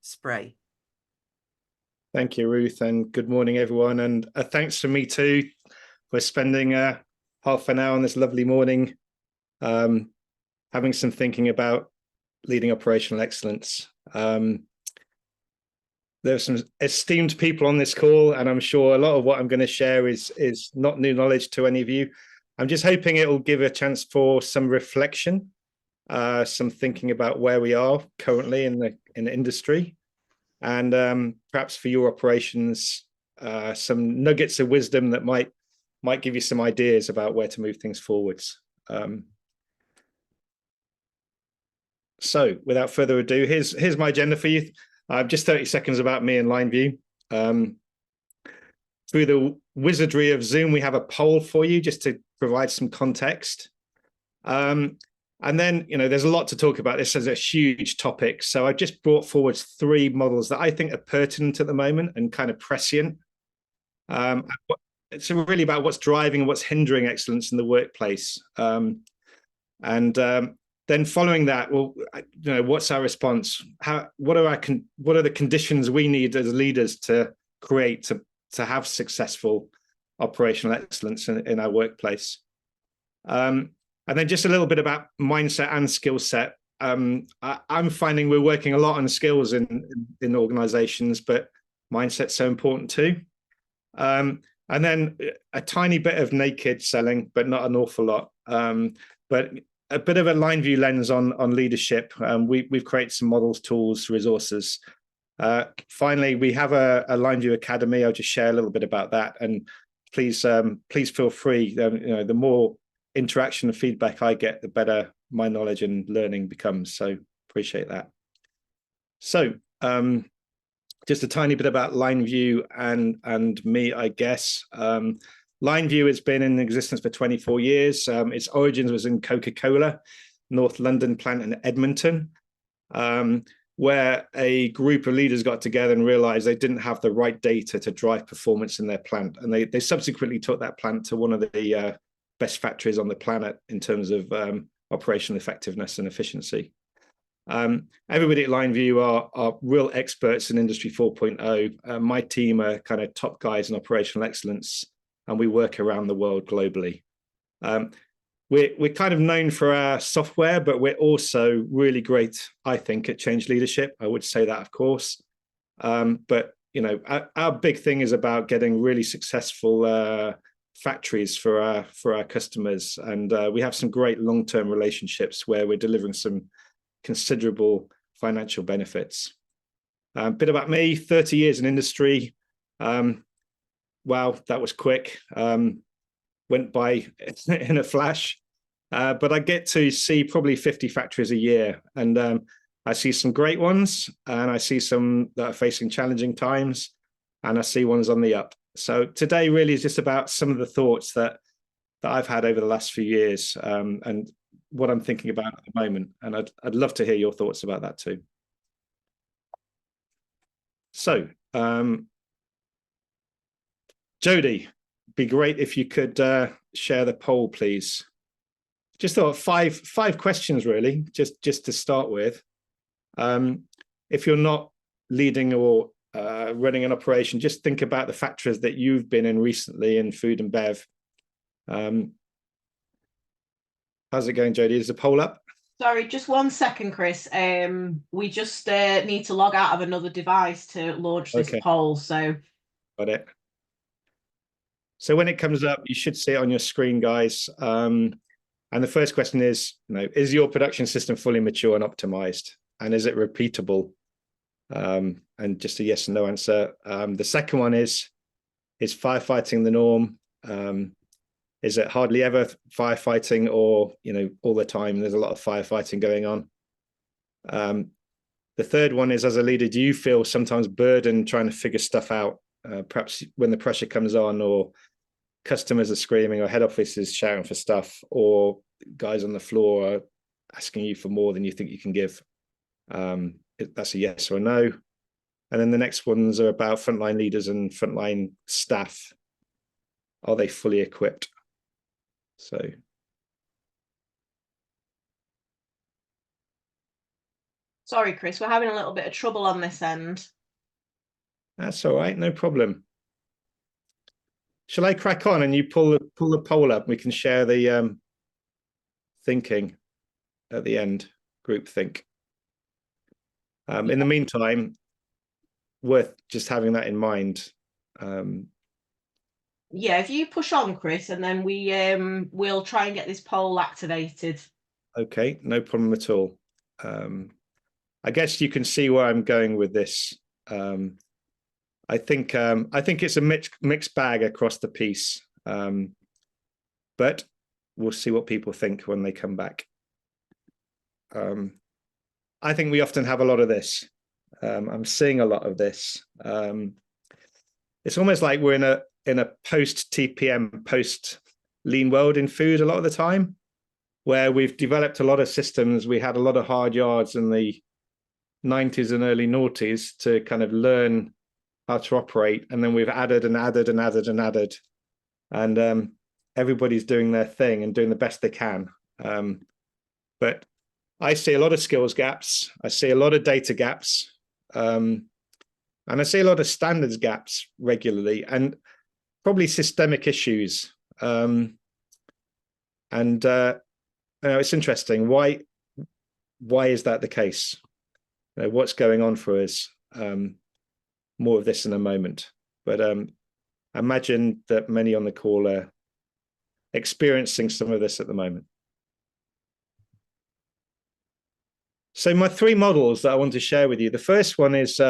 spray. Thank you, Ruth, and good morning, everyone. And thanks from me too for spending half an hour on this lovely morning, having some thinking about leading operational excellence. There's some esteemed people on this call, and I'm sure a lot of what I'm going to share is not new knowledge to any of you. I'm just hoping it will give a chance for some reflection, some thinking about where we are currently in the industry, and perhaps for your operations, some nuggets of wisdom that might give you some ideas about where to move things forwards. So without further ado, here's my agenda for you. Just 30 seconds about me and Lineview. Through the wizardry of Zoom, we have a poll for you just to provide some context. And then, there's a lot to talk about. This is a huge topic. So I just brought forward 3 models that I think are pertinent at the moment and kind of prescient. It's really about what's driving and what's hindering excellence in the workplace. Then following that, well, what's our response? What are the conditions we need as leaders to create to have successful operational excellence in our workplace? And then just a little bit about mindset and skill set. I'm finding we're working a lot on skills in organizations, but mindset's so important too. And then a tiny bit of naked selling, but not an awful lot. But a bit of a Lineview lens on leadership. We've created some models, tools, resources. Finally, we have a Lineview Academy. I'll just share a little bit about that. And please feel free. The more interaction and feedback I get, the better my knowledge and learning becomes. So appreciate that. So just a tiny bit about Lineview and me, I guess. Lineview has been in existence for 24 years. Its origins was in Coca-Cola, North London plant in Edmonton, where a group of leaders got together and realized they didn't have the right data to drive performance in their plant. And they subsequently took that plant to one of the best factories on the planet in terms of operational effectiveness and efficiency. Everybody at Lineview are real experts in Industry 4.0. My team are kind of top guys in operational excellence, and we work around the world globally. We're kind of known for our software, but we're also really great, I think, at change leadership. I would say that, of course. But our big thing is about getting really successful factories for our customers, and we have some great long-term relationships where we're delivering some considerable financial benefits. A bit about me: 30 years in industry. Wow, that was quick. Went by in a flash. But I get to see probably 50 factories a year. And I see some great ones, and I see some that are facing challenging times, and I see ones on the up. So today really is just about some of the thoughts that I've had over the last few years, and what I'm thinking about at the moment. And I'd love to hear your thoughts about that too. So, Jody, be great if you could share the poll, please. Just thought five questions really, just to start with. If you're not leading or running an operation, just think about the factories that you've been in recently in food and bev. How's it going, Jody? Is the poll up? Sorry, just 1 second, Chris. We just need to log out of another device to launch this poll. So got it. So when it comes up, you should see it on your screen, guys. And the first question is, is your production system fully mature and optimized? And is it repeatable? And just a yes and no answer. The second one is firefighting the norm? Is it hardly ever firefighting, or all the time there's a lot of firefighting going on? The third one is, as a leader, do you feel sometimes burdened trying to figure stuff out? Perhaps when the pressure comes on, or customers are screaming, or head office is shouting for stuff, or guys on the floor are asking you for more than you think you can give. That's a yes or a no. And then the next ones are about frontline leaders and frontline staff. Are they fully equipped? Sorry, Chris, we're having a little bit of trouble on this end. That's all right, no problem. Shall I crack on and you pull the poll up? We can share the thinking at the end, group think. In the meantime, worth just having that in mind. Yeah, if you push on, Chris, and then we'll try and get this poll activated. Okay, no problem at all. I guess you can see where I'm going with this. I think it's a mixed bag across the piece, but we'll see what people think when they come back. I think we often have a lot of this. I'm seeing a lot of this. It's almost like we're in a post TPM, post lean world in food a lot of the time, where we've developed a lot of systems. We had a lot of hard yards in the 90s and early noughties to kind of learn how to operate, and then we've added and added and added and added, and everybody's doing their thing and doing the best they can. But I see a lot of skills gaps. I see a lot of data gaps. And I see a lot of standards gaps regularly, and probably systemic issues. It's interesting. Why is that the case? What's going on for us? More of this in a moment. But I imagine that many on the call are experiencing some of this at the moment. So my three models that I want to share with you. The first one is,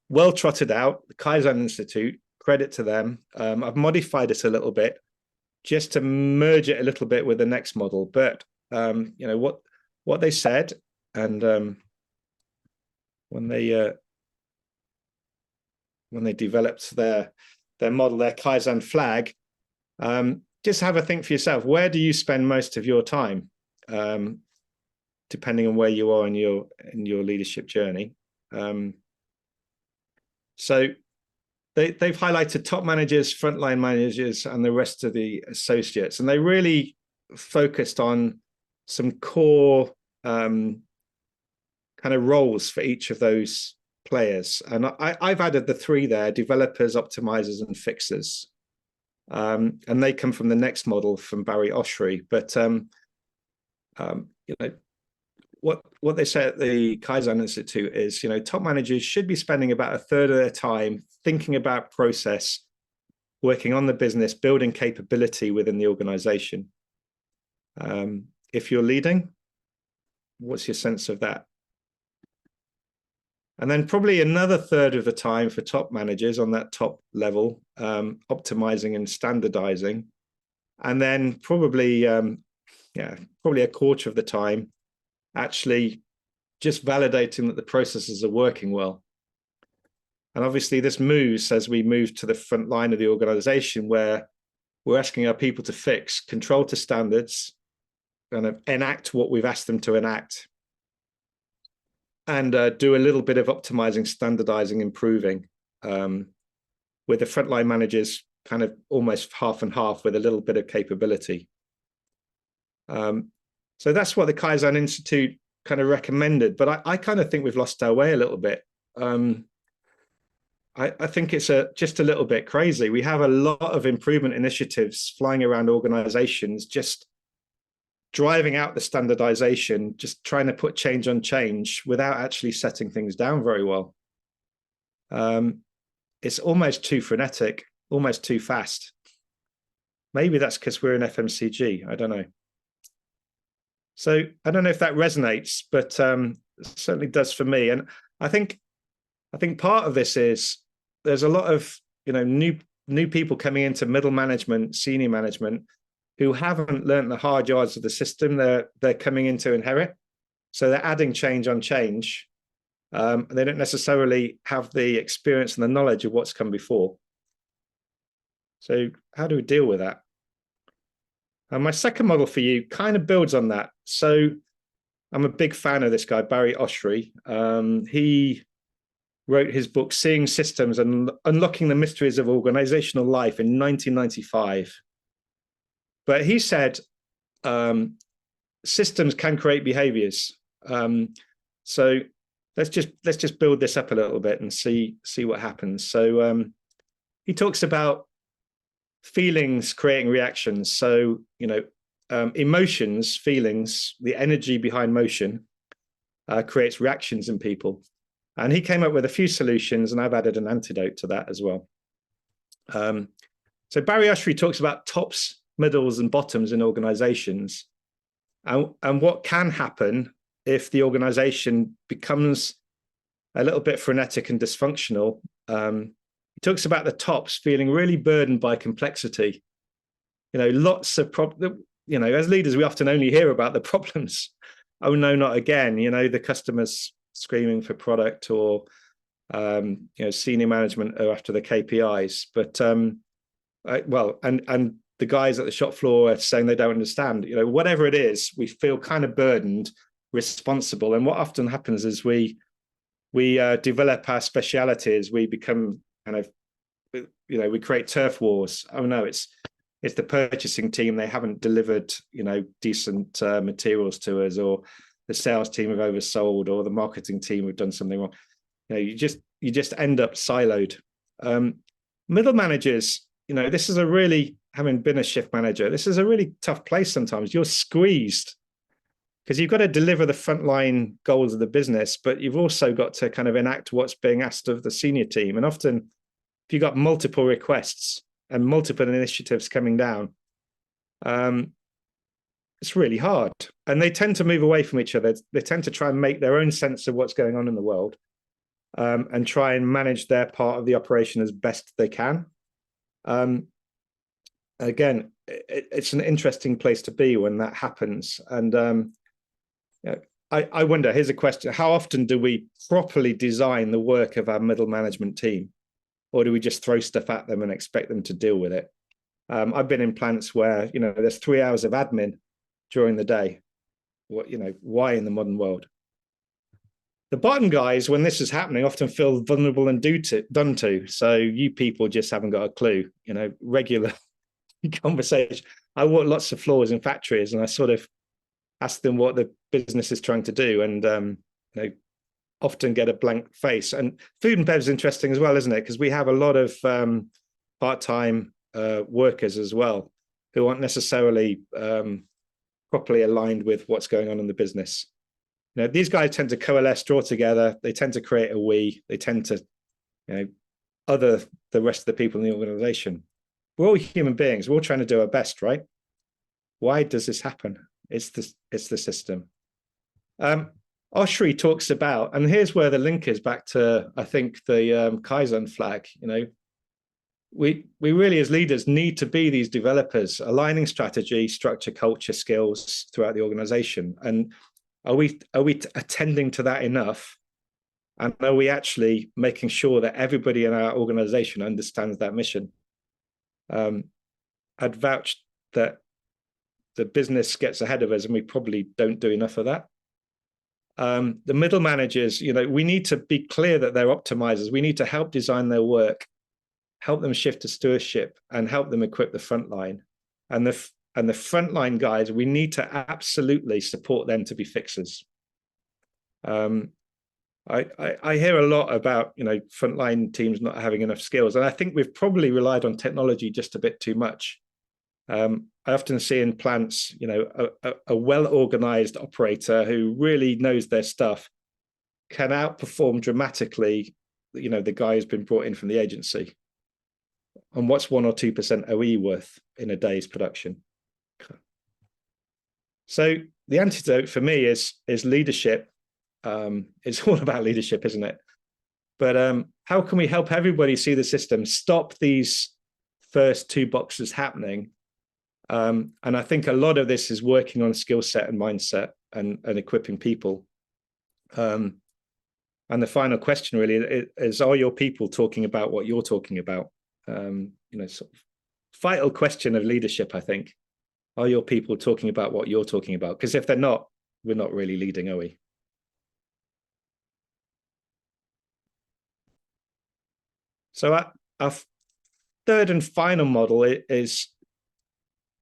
well trotted out, the Kaizen Institute, credit to them. I've modified it a little bit just to merge it a little bit with the next model. But, what they said, and when they developed their model, their Kaizen flag, just have a think for yourself. Where do you spend most of your time? Depending on where you are in your leadership journey. So they've highlighted top managers, frontline managers, and the rest of the associates, and they really focused on some core kind of roles for each of those players. And I've added the three there: developers, optimizers, and fixers. And they come from the next model from Barry Oshry. But what they say at the Kaizen Institute is, top managers should be spending about a third of their time thinking about process, working on the business, building capability within the organization. If you're leading, what's your sense of that? And then probably another third of the time for top managers on that top level, optimizing and standardizing. And then probably a quarter of the time actually just validating that the processes are working well. And obviously this moves as we move to the front line of the organization, where we're asking our people to fix, control to standards, and enact what we've asked them to enact, and do a little bit of optimizing, standardizing, improving, with the frontline managers kind of almost half and half with a little bit of capability. So that's what the Kaizen Institute kind of recommended, but I kind of think we've lost our way a little bit. I think it's just a little bit crazy. We have a lot of improvement initiatives flying around organizations, just driving out the standardization, just trying to put change on change without actually setting things down very well. It's almost too frenetic, almost too fast. Maybe that's because we're in FMCG. I don't know. So I don't know if that resonates, but it certainly does for me. And I think part of this is there's a lot of new people coming into middle management, senior management, who haven't learned the hard yards of the system they're coming in to inherit. So they're adding change on change. And they don't necessarily have the experience and the knowledge of what's come before. So how do we deal with that? And my second model for you kind of builds on that. So I'm a big fan of this guy, Barry Oshry. He wrote his book, Seeing Systems and Unlocking the Mysteries of Organizational Life in 1995. But he said systems can create behaviors. So let's just build this up a little bit and see what happens. So he talks about feelings creating reactions. So, emotions, feelings, the energy behind motion creates reactions in people. And he came up with a few solutions, and I've added an antidote to that as well. So Barry Ushery talks about tops, middles, and bottoms in organizations, and what can happen if the organization becomes a little bit frenetic and dysfunctional. He talks about the tops feeling really burdened by complexity. Lots of problems. As leaders, we often only hear about the problems. Oh no, not again. The customers screaming for product, or senior management are after the KPIs. But and the guys at the shop floor are saying they don't understand. Whatever it is, we feel kind of burdened, responsible. And what often happens is we develop our specialities. We become kind of, we create turf wars. Oh no, it's the purchasing team. They haven't delivered, decent materials to us, or the sales team have oversold, or the marketing team have done something wrong. You just end up siloed. Middle managers, this is having been a shift manager, this is a really tough place sometimes. You're squeezed because you've got to deliver the frontline goals of the business, but you've also got to kind of enact what's being asked of the senior team. And often, if you've got multiple requests and multiple initiatives coming down, it's really hard. And they tend to move away from each other. They tend to try and make their own sense of what's going on in the world, and try and manage their part of the operation as best they can. Again, it's an interesting place to be when that happens. And I wonder, here's a question: how often do we properly design the work of our middle management team, or do we just throw stuff at them and expect them to deal with it? I've been in plants where there's 3 hours of admin during the day. Why in the modern world? The bottom guys, when this is happening, often feel vulnerable and done to. So you people just haven't got a clue. Regular conversation. I walk lots of floors in factories, and I sort of ask them what the business is trying to do, and often get a blank face. And food and bev is interesting as well, isn't it? Because we have a lot of part-time workers as well, who aren't necessarily properly aligned with what's going on in the business. These guys tend to coalesce, draw together. They tend to create a we. They tend to, other the rest of the people in the organization. We're all human beings. We're all trying to do our best, right? Why does this happen? It's the system. Oshri talks about, and here's where the link is back to, I think, the Kaizen flag. We really, as leaders, need to be these developers, aligning strategy, structure, culture, skills throughout the organization. And are we attending to that enough? And are we actually making sure that everybody in our organization understands that mission? I'd vouch that the business gets ahead of us, and we probably don't do enough of that. The middle managers, we need to be clear that they're optimizers. We need to help design their work, help them shift to stewardship, and help them equip the front line. And the frontline guys, we need to absolutely support them to be fixers. I hear a lot about frontline teams not having enough skills, and I think we've probably relied on technology just a bit too much. I often see in plants, a well-organized operator who really knows their stuff can outperform dramatically, the guy who's been brought in from the agency. And what's 1 or 2% OE worth in a day's production? So the antidote for me is leadership. It's all about leadership, isn't it? But how can we help everybody see the system, stop these first 2 boxes happening? And I think a lot of this is working on skill set and mindset and equipping people. And the final question really is, are your people talking about what you're talking about? Sort of vital question of leadership, I think. Are your people talking about what you're talking about? Because if they're not, we're not really leading, are we? So our third and final model is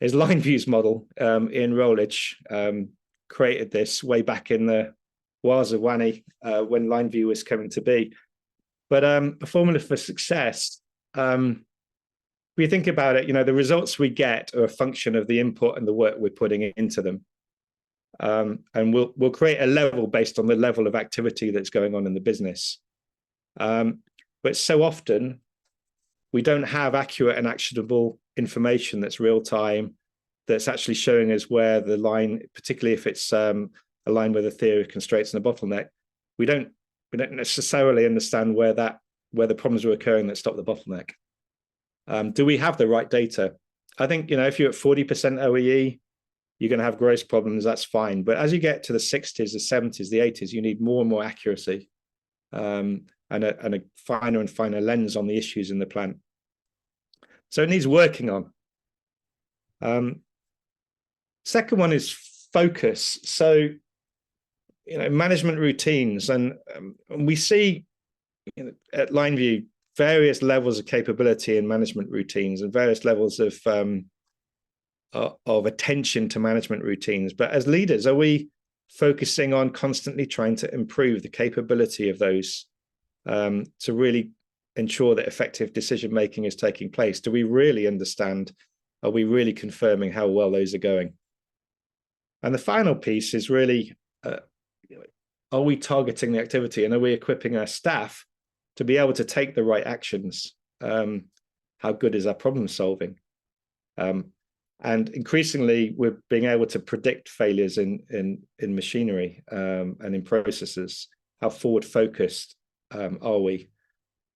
Lineview's model. Ian Rolich created this way back in the Wazawani when Lineview was coming to be. But a formula for success, if you think about it, the results we get are a function of the input and the work we're putting into them. And we'll create a level based on the level of activity that's going on in the business. But so often we don't have accurate and actionable information that's real time, that's actually showing us where the line, particularly if it's aligned with a theory of constraints and a bottleneck, we don't necessarily understand where the problems are occurring that stop the bottleneck. Do we have the right data? I think, if you're at 40% OEE, you're going to have gross problems, that's fine. But as you get to the 60s, the 70s, the 80s, you need more and more accuracy and a finer and finer lens on the issues in the plant. So it needs working on. Second one is focus. So, management routines. And we see at Lineview various levels of capability in management routines and various levels of attention to management routines. But as leaders, are we focusing on constantly trying to improve the capability of those to really ensure that effective decision making is taking place? Do we really understand? Are we really confirming how well those are going? And the final piece is really, are we targeting the activity, and are we equipping our staff to be able to take the right actions? How good is our problem solving? And increasingly, we're being able to predict failures in machinery and in processes. How forward focused are we?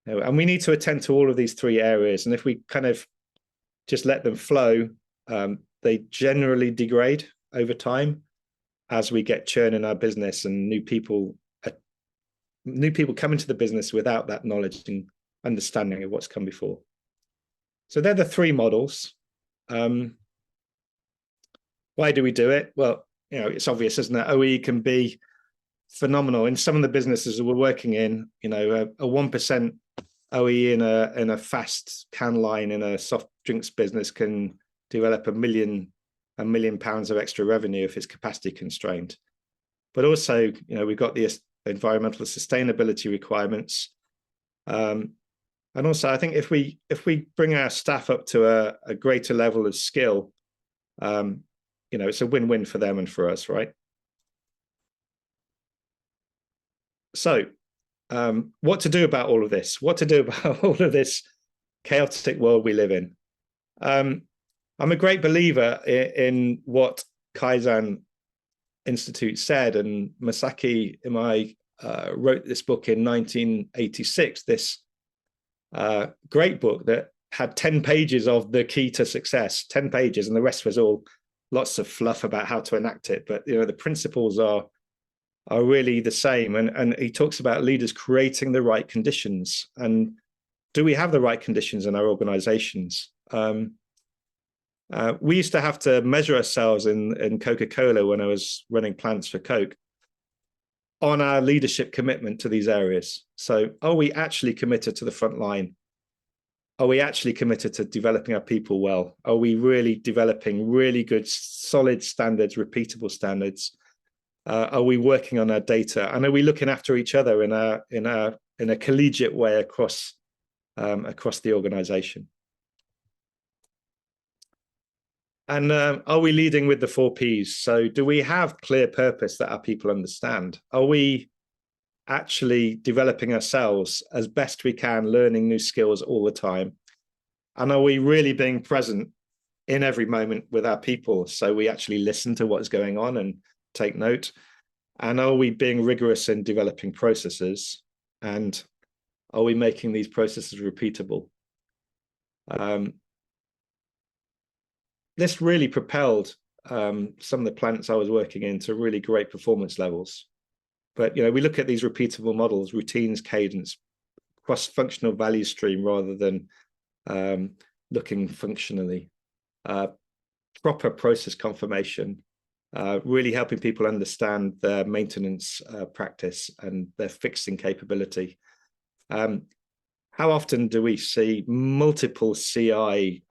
And we need to attend to all of these three areas. And if we kind of just let them flow, they generally degrade over time as we get churn in our business and new people come into the business without that knowledge and understanding of what's come before. So they're the three models. Why do we do it? Well, it's obvious, isn't it? OE can be phenomenal in some of the businesses that we're working in. A 1% OE in a fast can line in a soft drinks business can develop £1 million of extra revenue if it's capacity constrained. But also, we've got the environmental sustainability requirements. And also, I think if we bring our staff up to a greater level of skill, it's a win-win for them and for us, right? So, what to do about all of this? What to do about all of this chaotic world we live in? I'm a great believer in what Kaizen Institute said, and Masaki Imai wrote this book in 1986, this great book that had 10 pages of the key to success, 10 pages, and the rest was all lots of fluff about how to enact it. But the principles are really the same. And he talks about leaders creating the right conditions. And do we have the right conditions in our organizations? We used to have to measure ourselves in Coca-Cola when I was running plants for Coke on our leadership commitment to these areas. So are we actually committed to the front line? Are we actually committed to developing our people well? Are we really developing really good, solid standards, repeatable standards? Are we working on our data? And are we looking after each other in a collegiate way across the organization? And are we leading with the 4 Ps? So do we have clear purpose that our people understand? Are we actually developing ourselves as best we can, learning new skills all the time? And are we really being present in every moment with our people? So we actually listen to what's going on and take note. And are we being rigorous in developing processes? And are we making these processes repeatable? This really propelled some of the plants I was working in to really great performance levels. But we look at these repeatable models, routines, cadence, cross-functional value stream rather than looking functionally. Proper process confirmation, really helping people understand their maintenance practice and their fixing capability. How often do we see multiple CI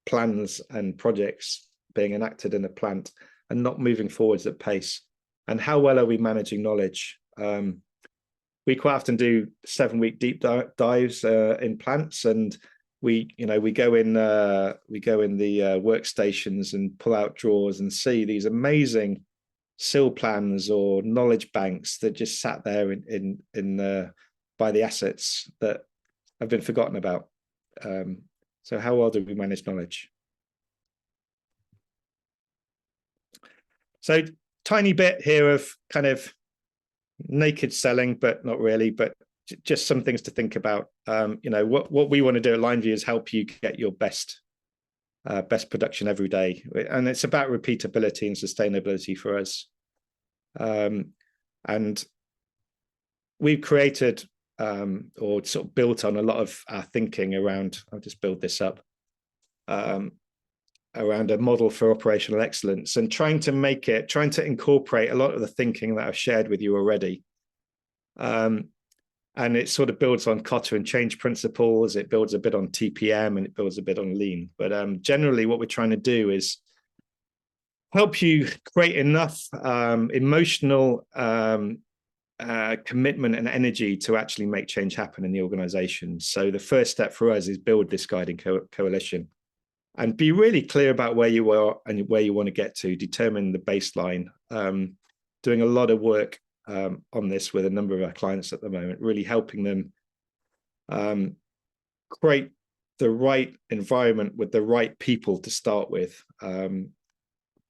plans and projects being enacted in a plant and not moving forwards at pace? and how well are we managing knowledge? We quite often do 7-week deep dives in plants, and we go in the workstations and pull out drawers and see these amazing SIL plans or knowledge banks that just sat there in by the assets that have been forgotten about. So how well do we manage knowledge? So tiny bit here of kind of naked selling, but not really, but just some things to think about. What we want to do at Lineview is help you get your best production every day, and it's about repeatability and sustainability for us. And we've created or sort of built on a lot of our thinking around, I'll just build this up, around a model for operational excellence, and trying to incorporate a lot of the thinking that I've shared with you already. And it sort of builds on Kotter and change principles. It builds a bit on TPM, and it builds a bit on lean. But generally what we're trying to do is help you create enough emotional commitment and energy to actually make change happen in the organization. So the first step for us is build this guiding coalition, and be really clear about where you are and where you want to get to, determine the baseline. Doing a lot of work on this with a number of our clients at the moment, really helping them create the right environment with the right people to start with.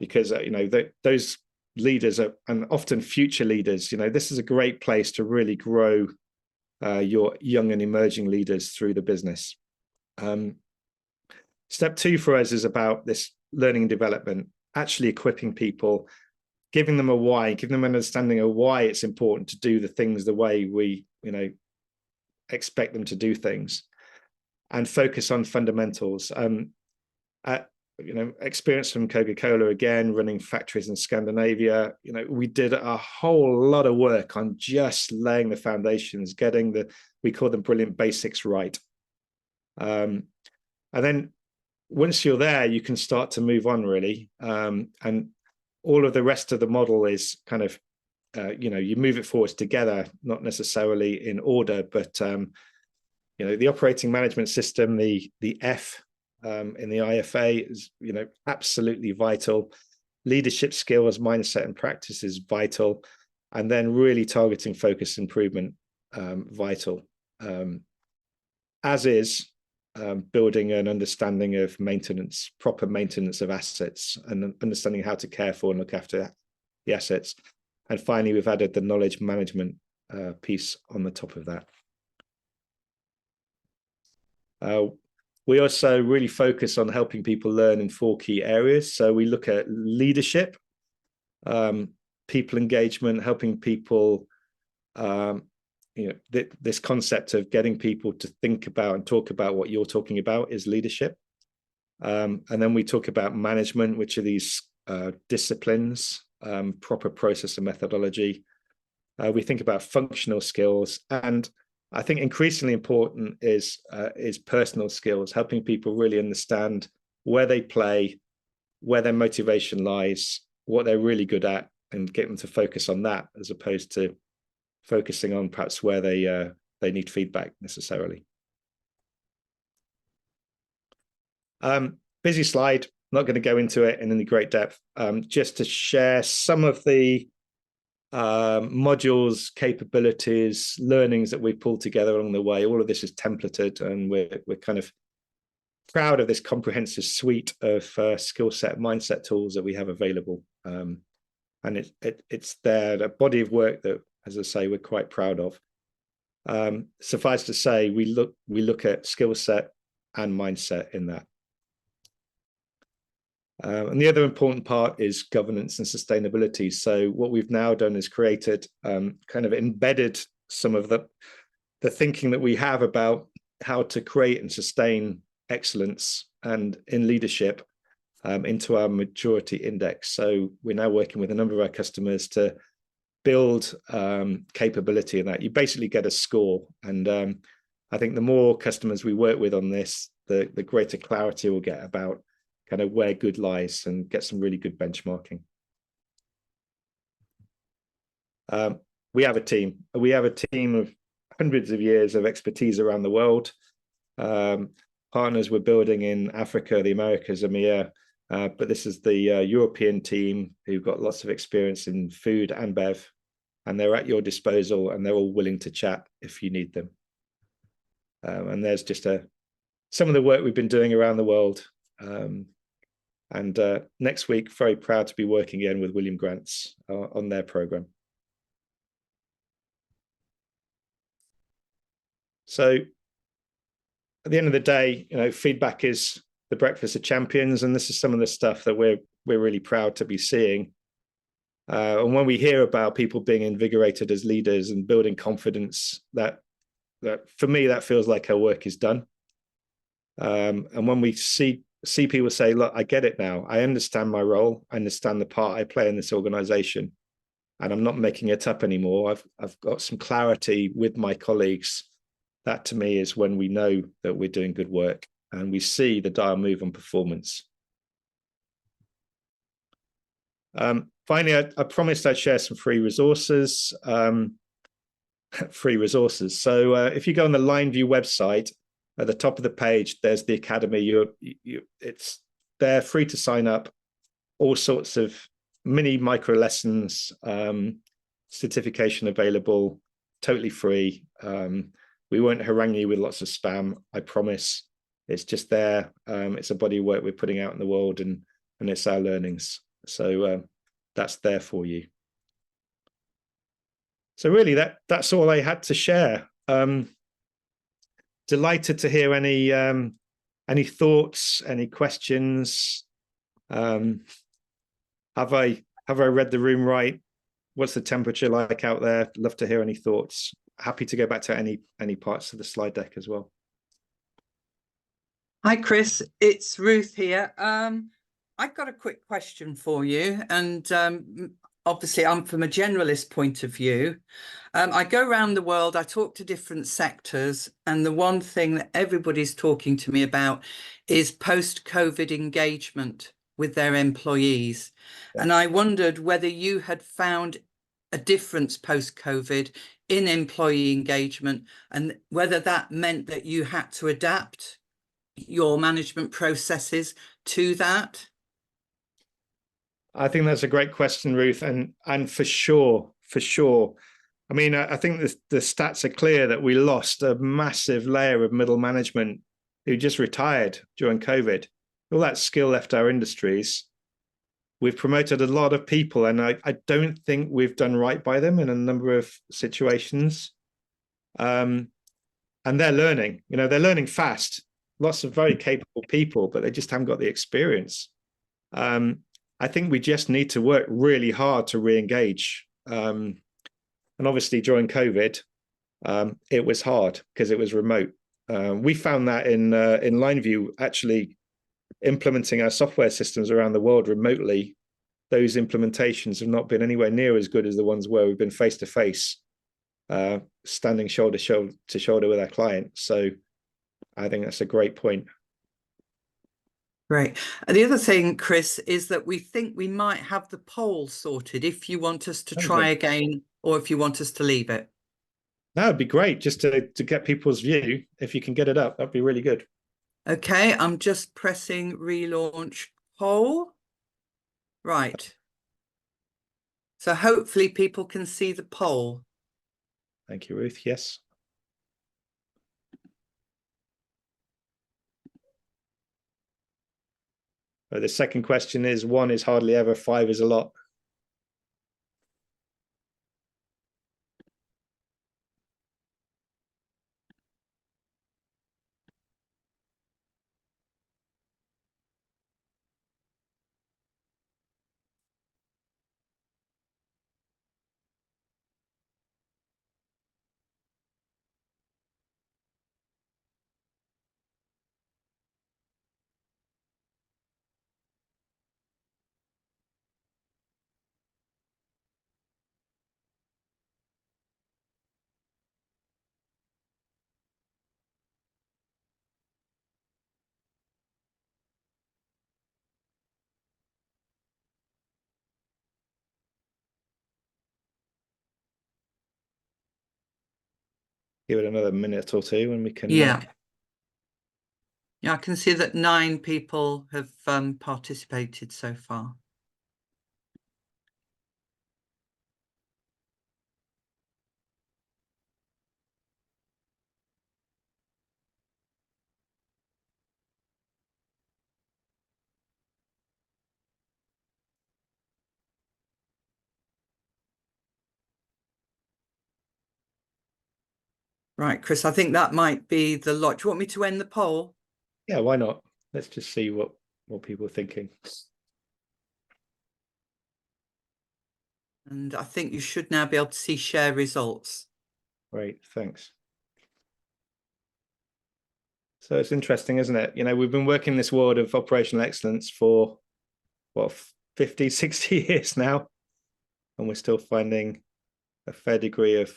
Because those leaders are, and often future leaders, this is a great place to really grow your young and emerging leaders through the business. Step 2 for us is about this learning and development, actually equipping people, giving them a why, giving them an understanding of why it's important to do the things the way we expect them to do things, and focus on fundamentals. Experience from Coca-Cola, again, running factories in Scandinavia, we did a whole lot of work on just laying the foundations, getting we call them brilliant basics right. And then once you're there, you can start to move on, really. And all of the rest of the model is kind of, you move it forwards together, not necessarily in order, but, the operating management system, the F in the IFA is, absolutely vital. Leadership skills, mindset, and practice is vital. And then really targeting focus improvement, vital. As is building an understanding of maintenance, proper maintenance of assets, and understanding how to care for and look after the assets. And finally, we've added the knowledge management piece on the top of that. We also really focus on helping people learn in 4 key areas. So we look at leadership, people engagement, helping people, this concept of getting people to think about and talk about what you're talking about is leadership. And then we talk about management, which are these disciplines, proper process and methodology. We think about functional skills, and I think increasingly important is personal skills, helping people really understand where they play, where their motivation lies, what they're really good at, and get them to focus on that, as opposed to focusing on perhaps where they need feedback necessarily. Busy slide, not going to go into it in any great depth, just to share some of the modules, capabilities, learnings that we pulled together along the way. All of this is templated, and we're kind of proud of this comprehensive suite of skill set, mindset tools that we have available. And it's there, a body of work that, as I say, we're quite proud of. Suffice to say, we look at skill set and mindset in that. And the other important part is governance and sustainability. So what we've now done is created, kind of embedded some of the thinking that we have about how to create and sustain excellence and in leadership into our maturity index. So we're now working with a number of our customers to build capability in that. You basically get a score. And I think the more customers we work with on this, the greater clarity we'll get about kind of where good lies, and get some really good benchmarking. We have a team. We have a team of hundreds of years of expertise around the world. Partners we're building in Africa, the Americas, EMEA, but this is the European team who've got lots of experience in food and bev, and they're at your disposal, and they're all willing to chat if you need them. And there's just some of the work we've been doing around the world. And next week, very proud to be working again with William Grants on their program. So at the end of the day, feedback is the breakfast of champions, and this is some of the stuff that we're really proud to be seeing. And when we hear about people being invigorated as leaders and building confidence, that for me, that feels like our work is done. And when we see people say, look, I get it now. I understand my role. I understand the part I play in this organization, and I'm not making it up anymore. I've got some clarity with my colleagues. That to me is when we know that we're doing good work and we see the dial move on performance. Finally, I promised I'd share some free resources. So if you go on the Lineview website, at the top of the page, there's the Academy. It's there, free to sign up. All sorts of mini micro lessons, certification available, totally free. We won't harangue you with lots of spam, I promise. It's just there. It's a body of work we're putting out in the world, and it's our learnings. So that's there for you. So really, that's all I had to share. Delighted to hear any thoughts, any questions. Have I read the room right? What's the temperature like out there? Love to hear any thoughts. Happy to go back to any parts of the slide deck as well. Hi, Chris. It's Ruth here. I've got a quick question for you, and obviously I'm from a generalist point of view. I go around the world, I talk to different sectors, and the one thing that everybody's talking to me about is post-COVID engagement with their employees. Yeah. And I wondered whether you had found a difference post-COVID in employee engagement, and whether that meant that you had to adapt your management processes to that. I think that's a great question, Ruth, and for sure. I mean, I think the stats are clear that we lost a massive layer of middle management who just retired during COVID. All that skill left our industries. We've promoted a lot of people, and I don't think we've done right by them in a number of situations. And they're learning. They're learning fast. Lots of very capable people, but they just haven't got the experience. I think we just need to work really hard to re-engage. And obviously during COVID, it was hard because it was remote. We found that in Lineview, actually implementing our software systems around the world remotely, those implementations have not been anywhere near as good as the ones where we've been face-to-face, standing shoulder to shoulder with our clients. So I think that's a great point. Great. And the other thing, Chris, is that we think we might have the poll sorted if you want us to try again, or if you want us to leave it. That would be great, just to get people's view. If you can get it up, that'd be really good. Okay, I'm just pressing relaunch poll. Right. So hopefully people can see the poll. Thank you, Ruth. Yes. The second question is 1 is hardly ever, 5 is a lot. give it another minute or two and we can. Yeah. Yeah, I can see that 9 people have participated so far. Right, Chris, I think that might be the lot. Do you want me to end the poll? Yeah, why not? Let's just see what people are thinking. And I think you should now be able to see share results. Great, thanks. So it's interesting, isn't it? You know, we've been working this world of operational excellence for what, 50, 60 years now, and we're still finding a fair degree of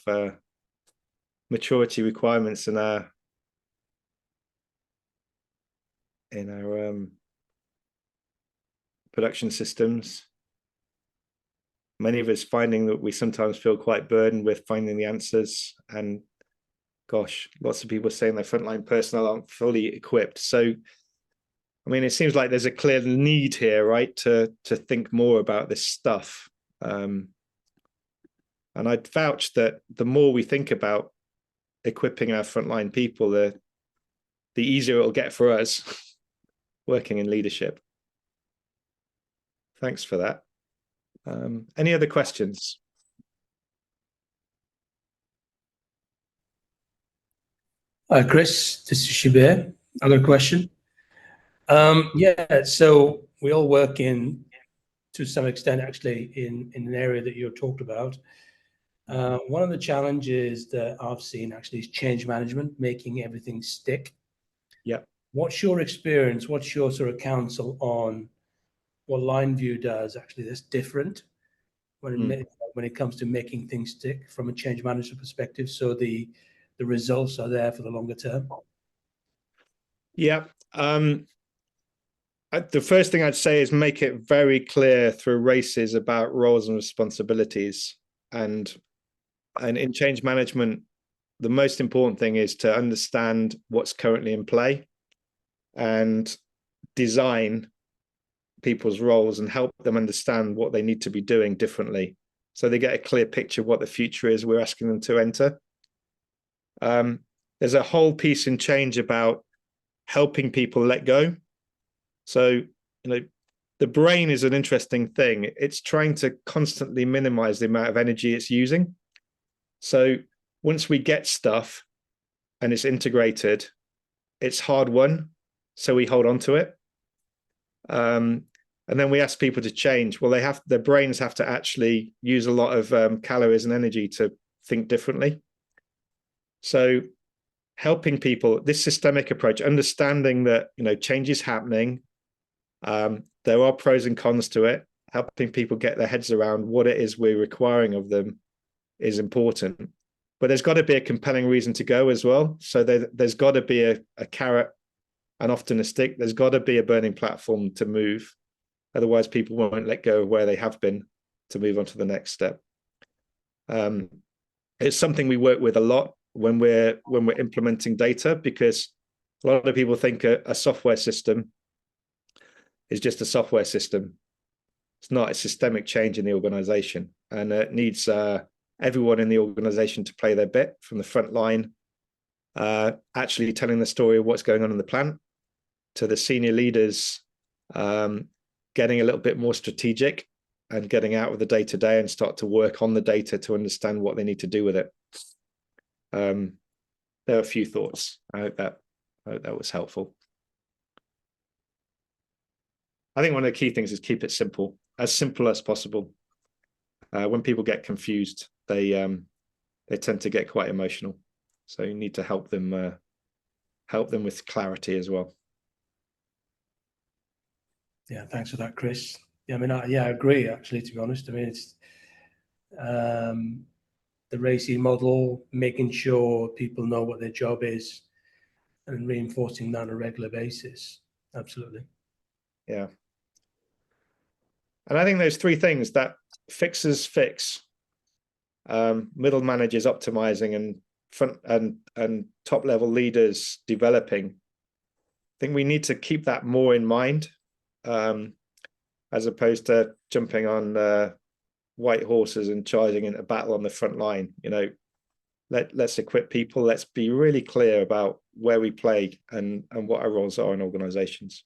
maturity requirements in our production systems. Many of us finding that we sometimes feel quite burdened with finding the answers, and gosh, lots of people saying their frontline personnel aren't fully equipped. So, I mean, it seems like there's a clear need here, right, to think more about this stuff. And I'd vouch that the more we think about equipping our frontline people, the easier it'll get for us working in leadership. Thanks for that. Any other questions? Hi, Chris. This is Shabir. I got a question. Yeah, so we all work in, to some extent, actually, in an area that you talked about. One of the challenges that I've seen actually is change management, making everything stick. Yeah. What's your experience? What's your sort of counsel on what Lineview does actually that's different when it comes to making things stick from a change management perspective, so the results are there for the longer term? Yeah. The first thing I'd say is make it very clear through races about roles and responsibilities. And in change management, the most important thing is to understand what's currently in play and design people's roles and help them understand what they need to be doing differently, so they get a clear picture of what the future is we're asking them to enter. There's a whole piece in change about helping people let go. So, you know, the brain is an interesting thing. It's trying to constantly minimize the amount of energy it's using. So once we get stuff and it's integrated, it's hard won, so we hold on to it. And then we ask people to change. Well, their brains have to actually use a lot of calories and energy to think differently. So helping people, this systemic approach, understanding that, you know, change is happening. There are pros and cons to it. Helping people get their heads around what it is we're requiring of them is important. But there's got to be a compelling reason to go as well. So there's got to be a carrot and often a stick. There's got to be a burning platform to move. Otherwise, people won't let go of where they have been to move on to the next step. It's something we work with a lot when we're implementing data, because a lot of people think a software system is just a software system. It's not. A systemic change in the organization, and it needs everyone in the organization to play their bit, from the front line, actually telling the story of what's going on in the plant, to the senior leaders getting a little bit more strategic and getting out of the day-to-day and start to work on the data to understand what they need to do with it. There are a few thoughts. I hope that was helpful. I think one of the key things is keep it simple as possible. When people get confused, they tend to get quite emotional. So you need to help them with clarity as well. Yeah, thanks for that, Chris. Yeah, I mean, I agree, actually, to be honest. I mean, it's the RACI model, making sure people know what their job is and reinforcing that on a regular basis. Absolutely. Yeah. And I think those three things, that fixes fix, middle managers optimizing, and front and top level leaders developing, I think we need to keep that more in mind, as opposed to jumping on white horses and charging into battle on the front line. You know, let's equip people. Let's be really clear about where we play and what our roles are in organizations.